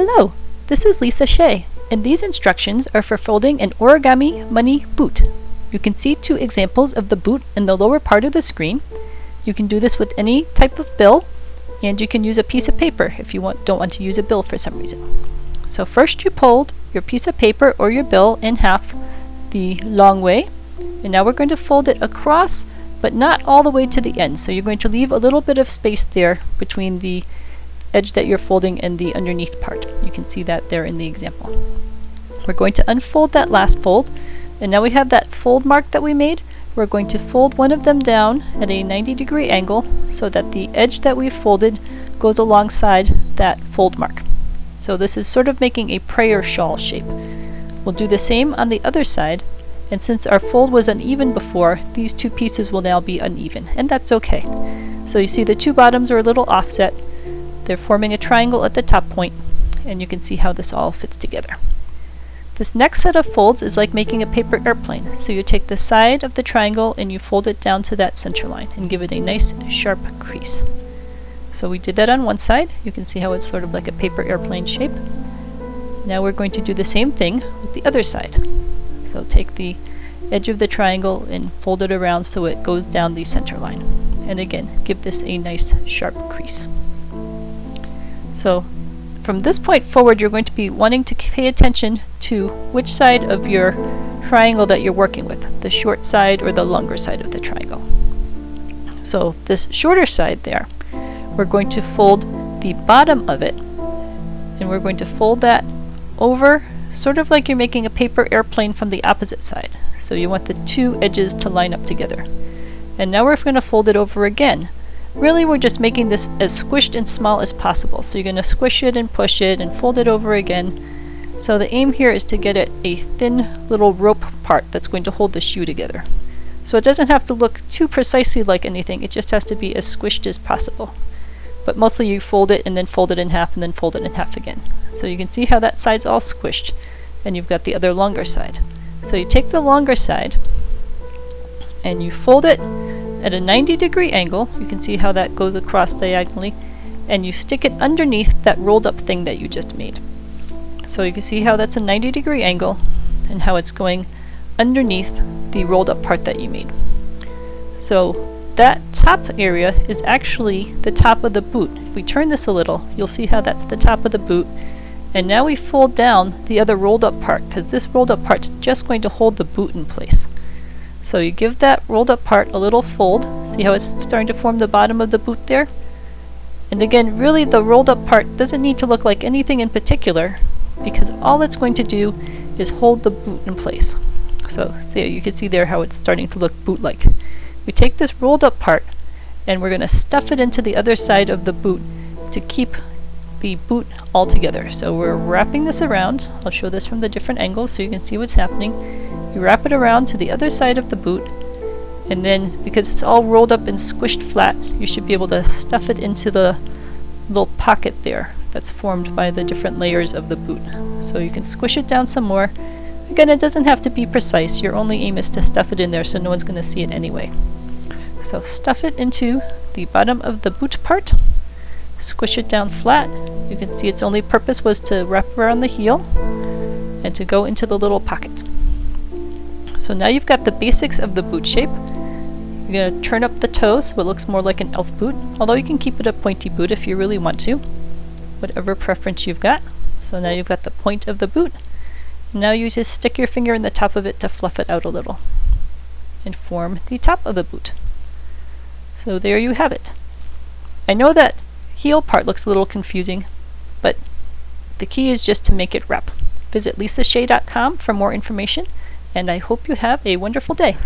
Hello, this is Lisa Shea, and these instructions are for folding an origami money boot. You can see two examples of the boot in the lower part of the screen. You can do this with any type of bill, and you can use a piece of paper if you don't want to use a bill for some reason. So first you fold your piece of paper or your bill in half the long way, and now we're going to fold it across, but not all the way to the end. So you're going to leave a little bit of space there between the edge that you're folding and the underneath part. You can see that there in the example. We're going to unfold that last fold, and now we have that fold mark that we made. We're going to fold one of them down at a 90-degree angle so that the edge that we folded goes alongside that fold mark. So this is sort of making a prayer shawl shape. We'll do the same on the other side, and since our fold was uneven before, these two pieces will now be uneven, and that's okay. So you see the two bottoms are a little offset. They're forming a triangle at the top point, and you can see how this all fits together. This next set of folds is like making a paper airplane. So you take the side of the triangle and you fold it down to that center line and give it a nice sharp crease. So we did that on one side. You can see how it's sort of like a paper airplane shape. Now we're going to do the same thing with the other side. So take the edge of the triangle and fold it around so it goes down the center line. And again, give this a nice sharp crease. So from this point forward, you're going to be wanting to pay attention to which side of your triangle that you're working with, the short side or the longer side of the triangle. So this shorter side there, we're going to fold the bottom of it, and we're going to fold that over, sort of like you're making a paper airplane from the opposite side. So you want the two edges to line up together. And now we're going to fold it over again. Really, we're just making this as squished and small as possible. So you're going to squish it and push it and fold it over again. So the aim here is to get it a thin little rope part that's going to hold the shoe together. So it doesn't have to look too precisely like anything, it just has to be as squished as possible. But mostly you fold it and then fold it in half and then fold it in half again. So you can see how that side's all squished, and you've got the other longer side. So you take the longer side and you fold it at a 90-degree angle. You can see how that goes across diagonally, and you stick it underneath that rolled up thing that you just made. So you can see how that's a 90-degree angle and how it's going underneath the rolled up part that you made. So that top area is actually the top of the boot. If we turn this a little, you'll see how that's the top of the boot. And now we fold down the other rolled up part, because this rolled up part's just going to hold the boot in place. So you give that rolled up part a little fold. See how it's starting to form the bottom of the boot there? And again, really the rolled up part doesn't need to look like anything in particular, because all it's going to do is hold the boot in place. So see, you can see there how it's starting to look boot-like. We take this rolled up part and we're going to stuff it into the other side of the boot to keep the boot all together. So we're wrapping this around. I'll show this from the different angles so you can see what's happening. You wrap it around to the other side of the boot, and then because it's all rolled up and squished flat, you should be able to stuff it into the little pocket there that's formed by the different layers of the boot. So you can squish it down some more. Again, it doesn't have to be precise. Your only aim is to stuff it in there so no one's going to see it anyway. So stuff it into the bottom of the boot part, squish it down flat. You can see its only purpose was to wrap around the heel and to go into the little pocket. So now you've got the basics of the boot shape. You're going to turn up the toe so it looks more like an elf boot, although you can keep it a pointy boot if you really want to, whatever preference you've got. So now you've got the point of the boot. And now you just stick your finger in the top of it to fluff it out a little and form the top of the boot. So there you have it. I know that heel part looks a little confusing, but the key is just to make it wrap. Visit lisashea.com for more information, and I hope you have a wonderful day.